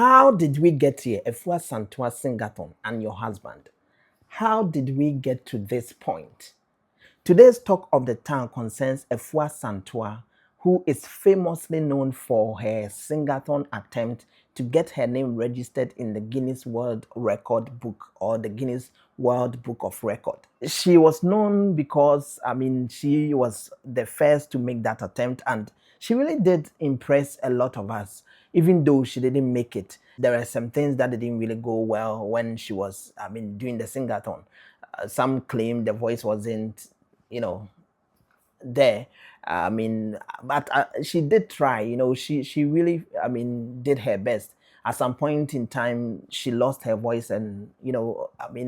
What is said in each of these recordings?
How did we get here, Afua Asantewaa Singathon and your husband? How did we get to this point? Today's talk of the town concerns Afua Asantewaa, who is famously known for her singathon attempt to get her name registered in the Guinness World Record book or the Guinness World Book of Record. She was known because, she was the first to make that attempt, and she really did impress a lot of us, even though she didn't make it. There are some things that didn't really go well when she was, doing the singathon. Some claim the voice wasn't, there. But she did try. She really, did her best. At some point in time, she lost her voice, and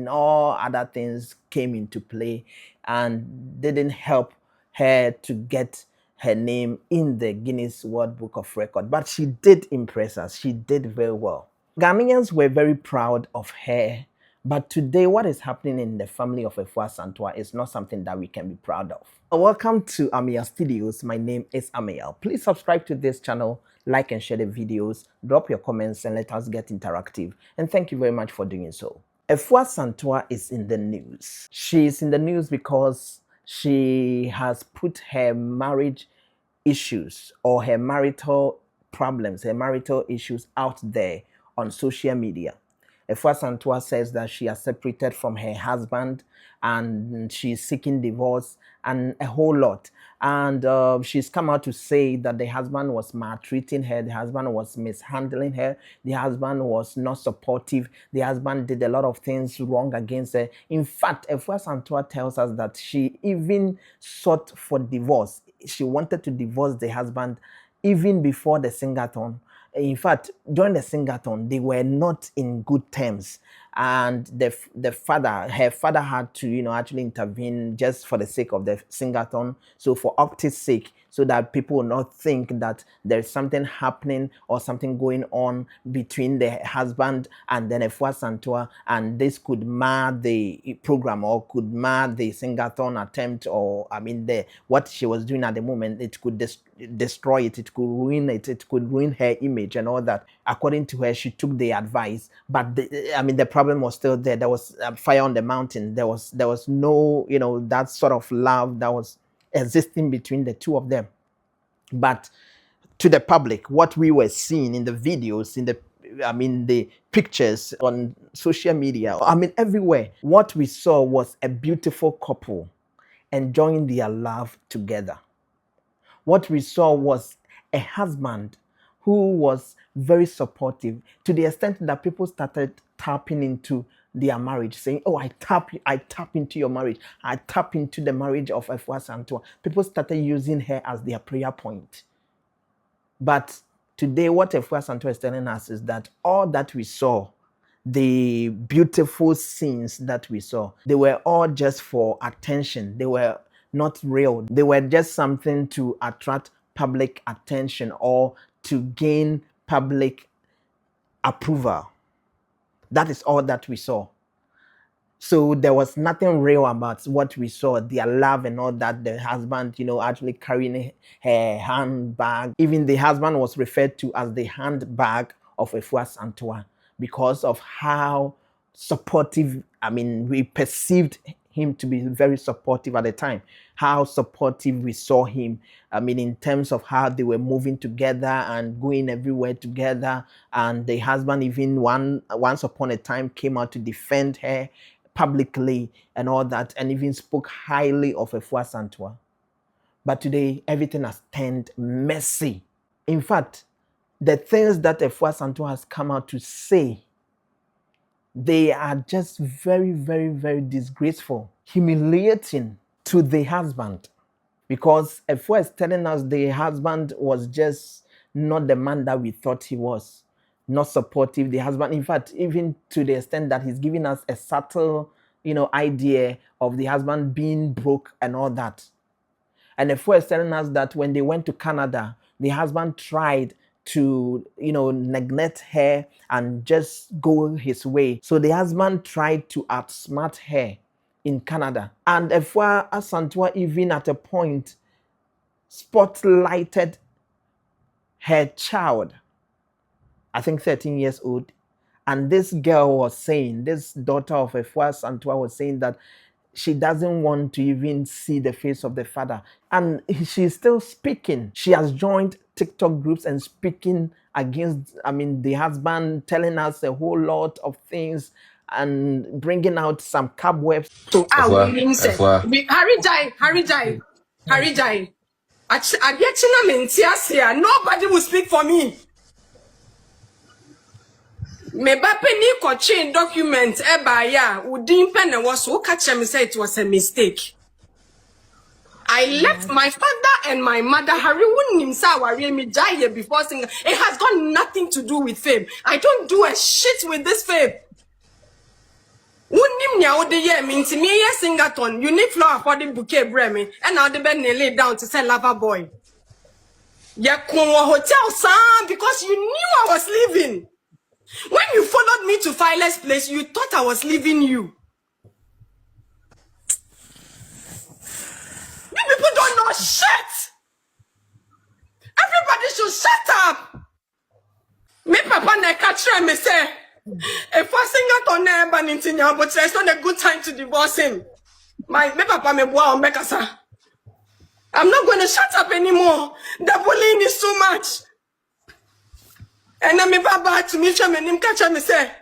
all other things came into play, and didn't help her to get her name in the Guinness World Book of Record. But she did impress us. She did very well. Ghanaians were very proud of her. But today, what is happening in the family of Afua Asantewaa is not something that we can be proud of. Welcome to Amiel Studios. My name is Amiel. Please subscribe to this channel, like and share the videos, drop your comments, and let us get interactive. And thank you very much for doing so. Afua Asantewaa is in the news. She is in the news because she has put her marriage issues or her marital problems, her marital issues out there on social media. Afua Asantewaa says that she has separated from her husband and she's seeking divorce and a whole lot. And she's come out to say that the husband was maltreating her, the husband was mishandling her, the husband was not supportive, the husband did a lot of things wrong against her. In fact, Afua Asantewaa tells us that she even sought for divorce. She wanted to divorce the husband even before the singathon. In fact, during the singathon, they were not in good terms, and her father had to, actually intervene just for the sake of the singathon. So for optics' sake, so that people will not think that there's something happening or something going on between the husband and then Afua Asantewaa, and this could mar the program or could mar the singathon attempt, or what she was doing at the moment. It could destroy it, it could ruin it, it could ruin her image and all that. According to her, she took the advice, but the problem was still there. There was fire on the mountain. There was no, that sort of love that was existing between the two of them. But to the public, what we were seeing in the videos, in the pictures on social media, everywhere, what we saw was a beautiful couple enjoying their love together. What we saw was a husband who was very supportive, to the extent that people started tapping into their marriage, saying, "Oh, I tap into your marriage. I tap into the marriage of Afua Asantewaa." People started using her as their prayer point. But today, what Afua Asantewaa is telling us is that all that we saw, the beautiful scenes that we saw, they were all just for attention. They were not real. They were just something to attract public attention or to gain public approval. That is all that we saw. So there was nothing real about what we saw, their love and all that. The husband, actually carrying her handbag. Even the husband was referred to as the handbag of Afua Asantewaa because of how supportive, we perceived him to be very supportive at the time. How supportive we saw him, in terms of how they were moving together and going everywhere together. And the husband even once upon a time came out to defend her publicly and all that, and even spoke highly of Afua Asantewaa. But today, everything has turned messy. In fact, the things that Afua Asantewaa has come out to say, they are just very, very, very disgraceful, humiliating to the husband. Because Afua is telling us the husband was just not the man that we thought he was. Not supportive. The husband, in fact, even to the extent that he's giving us a subtle, idea of the husband being broke and all that. And Afua is telling us that when they went to Canada, the husband tried to, neglect her and just go his way. So the husband tried to outsmart her in Canada. And Afua Asantewaa even at a point spotlighted her child I think 13 years old. And this girl was saying, this daughter of Afua Asantewaa was saying that she doesn't want to even see the face of the father. And she's still speaking. She has joined TikTok groups and speaking against, the husband, telling us a whole lot of things and bringing out some cobwebs. Harry Jai. Nobody will speak for me. Me bapeni ko chain document eba ya udin pen was so catch me say it was a mistake. I left my father and my mother. Harry wouldn't me die before singing. It has got nothing to do with fame. I don't do a shit with this fame. Wouldn't nya the year means me a Singathon. You need flower for the bouquet breme and now the bed lay down to say lover boy. Ya hotel son because you knew I was leaving. When you followed me to Filer's place, you thought I was leaving you. You people don't know shit. Everybody should shut up. Me papa ne catch me say, if I sing on there, but it's not a good time to divorce him. Me papa me boa on I'm not going to shut up anymore. The bullying is too much. And then me baba to me catch me say,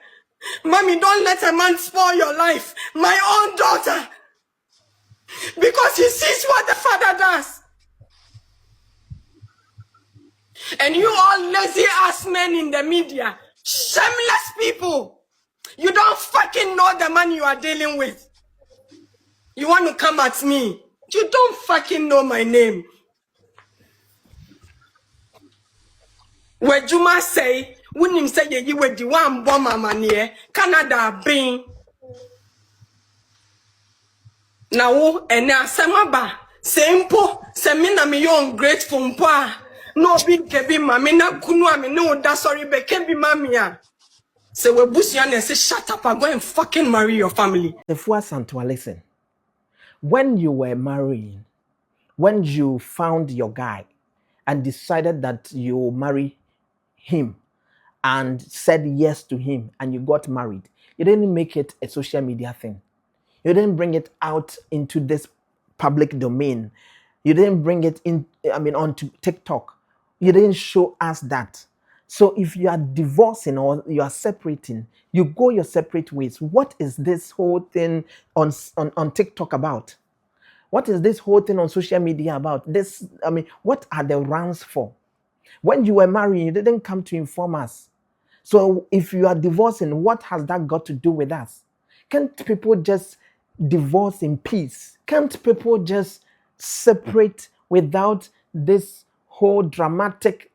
Mommy, don't let a man spoil your life. My own daughter. Because he sees what the father does. And you all lazy ass men in the media, shameless people, you don't fucking know the man you are dealing with. You want to come at me. You don't fucking know my name. Where Juma say, when him say you were the one bomb man Canada being. Now, and now, Samaba, Sempo, Semina me young grateful mpa. No big kebi mami na kunu ami no da sorry be kebi mamia. Say we busian and say shut up and go and fucking marry your family. Afua Asantewaa, listen. When you were marrying, when you found your guy and decided that you marry him and said yes to him and you got married, you didn't make it a social media thing. You didn't bring it out into this public domain. You didn't bring it onto TikTok. You didn't show us that. So if you are divorcing or you are separating, you go your separate ways. What is this whole thing on TikTok about? What is this whole thing on social media about? What are the rounds for? When you were married, you didn't come to inform us. So if you are divorcing, what has that got to do with us? Can't people just divorce in peace? Can't people just separate without this whole dramatic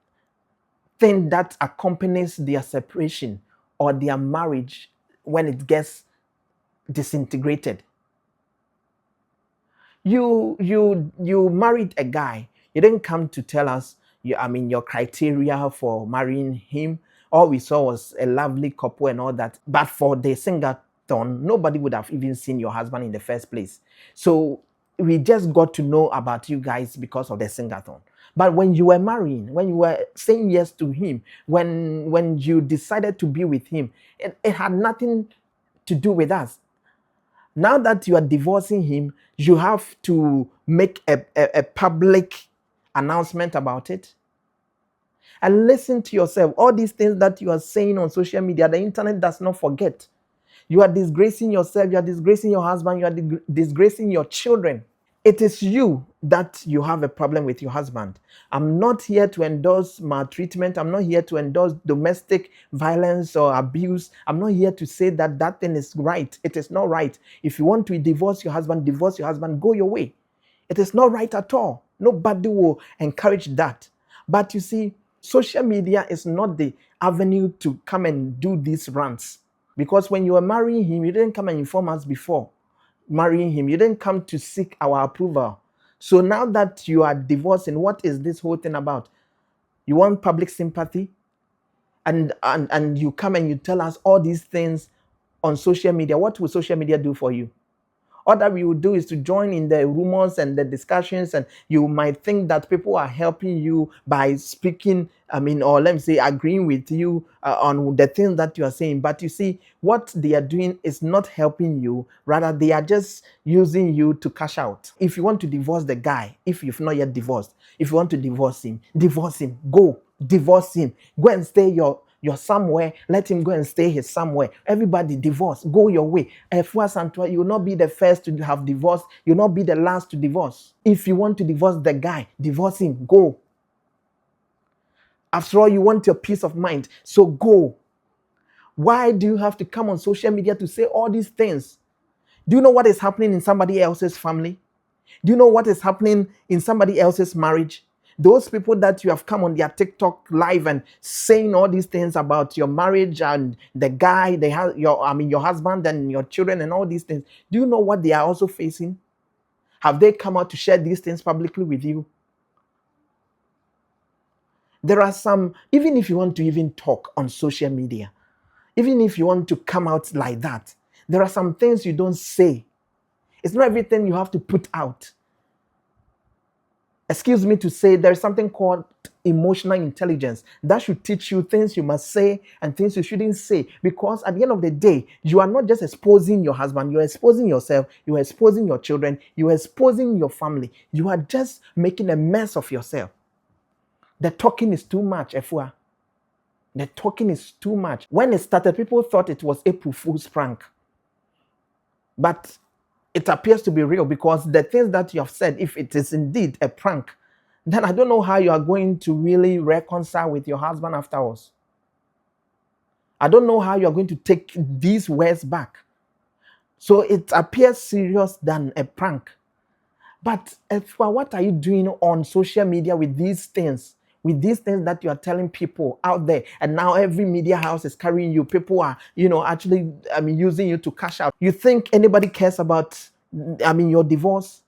thing that accompanies their separation or their marriage when it gets disintegrated? You married a guy. You didn't come to tell us your criteria for marrying him. All we saw was a lovely couple and all that. But for the Singathon, nobody would have even seen your husband in the first place. So we just got to know about you guys because of the Singathon. But when you were marrying, when you were saying yes to him, when you decided to be with him, it had nothing to do with us. Now that you are divorcing him, you have to make a public announcement about it. And listen to yourself. All these things that you are saying on social media, the internet does not forget. You are disgracing yourself, you are disgracing your husband, you are disgracing your children. It is you that you have a problem with your husband. I'm not here to endorse maltreatment. I'm not here to endorse domestic violence or abuse. I'm not here to say that that thing is right. It is not right. If you want to divorce your husband, go your way. It is not right at all. Nobody will encourage that. But you see, social media is not the avenue to come and do these rants. Because when you were marrying him, you didn't come and inform us before marrying him. You didn't come to seek our approval. So now that you are divorcing, what is this whole thing about? You want public sympathy? And you come and you tell us all these things on social media. What will social media do for you? All that we will do is to join in the rumors and the discussions, and you might think that people are helping you by speaking or let me say, agreeing with you on the things that you are saying. But you see, what they are doing is not helping you. Rather, they are just using you to cash out. If you want to divorce the guy, if you've not yet divorced, if you want to divorce him, go divorce him. Go and stay your somewhere. Let him go and stay his somewhere. Everybody divorce. Go your way. Afua Asantewaa, you will not be the first to have divorced. You will not be the last to divorce. If you want to divorce the guy, divorce him. Go. After all, you want your peace of mind. So go. Why do you have to come on social media to say all these things? Do you know what is happening in somebody else's family? Do you know what is happening in somebody else's marriage? Those people that you have come on their TikTok live and saying all these things about your marriage and the guy, your husband and your children and all these things. Do you know what they are also facing? Have they come out to share these things publicly with you? There are some, even if you want to even talk on social media, even if you want to come out like that, there are some things you don't say. It's not everything you have to put out. Excuse me to say, there's something called emotional intelligence that should teach you things you must say and things you shouldn't say. Because at the end of the day, you are not just exposing your husband, you're exposing yourself, you're exposing your children, you're exposing your family. You are just making a mess of yourself. The talking is too much, Afua. The talking is too much. When it started, people thought it was April Fool's prank. But it appears to be real, because the things that you have said, if it is indeed a prank, then I don't know how you are going to really reconcile with your husband afterwards. I don't know how you are going to take these words back. So it appears serious than a prank. But what are you doing on social media with these things? With these things that you are telling people out there, and now every media house is carrying you. People are, actually, using you to cash out. You think anybody cares about, your divorce?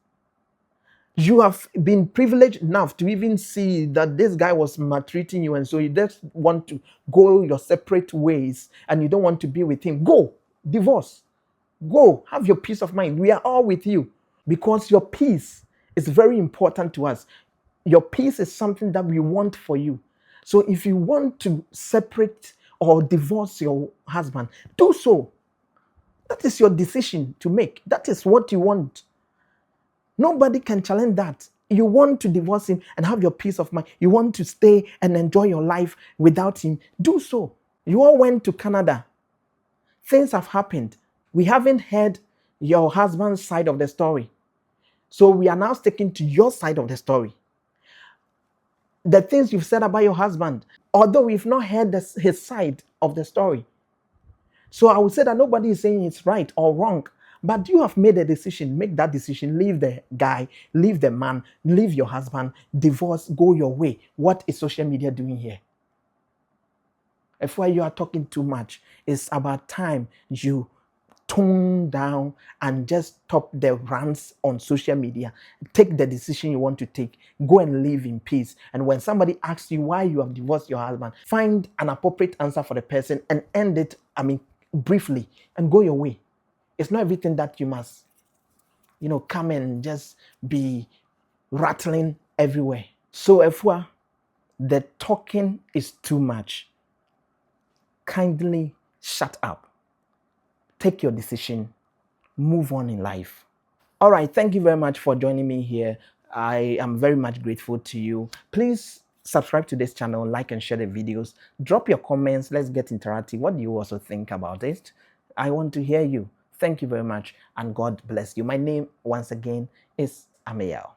You have been privileged enough to even see that this guy was maltreating you, and so you just want to go your separate ways, and you don't want to be with him. Go, divorce. Go, have your peace of mind. We are all with you, because your peace is very important to us. Your peace is something that we want for you. So if you want to separate or divorce your husband, do so. That is your decision to make. That is what you want. Nobody can challenge that. You want to divorce him and have your peace of mind. You want to stay and enjoy your life without him. Do so. You all went to Canada. Things have happened. We haven't heard your husband's side of the story. So we are now sticking to your side of the story. The things you've said about your husband, although we've not heard his side of the story. So I would say that nobody is saying it's right or wrong, but you have made a decision. Make that decision. Leave the guy, leave the man, leave your husband, divorce, go your way. What is social media doing here? If you are talking too much, it's about time you tone down and just stop the rants on social media. Take the decision you want to take. Go and live in peace. And when somebody asks you why you have divorced your husband, find an appropriate answer for the person and end it, briefly, and go your way. It's not everything that you must, come and just be rattling everywhere. So, Afua, the talking is too much. Kindly shut up. Take your decision. Move on in life. All right. Thank you very much for joining me here. I am very much grateful to you. Please subscribe to this channel, like and share the videos. Drop your comments. Let's get interactive. What do you also think about it? I want to hear you. Thank you very much, and God bless you. My name, once again, is Amiel.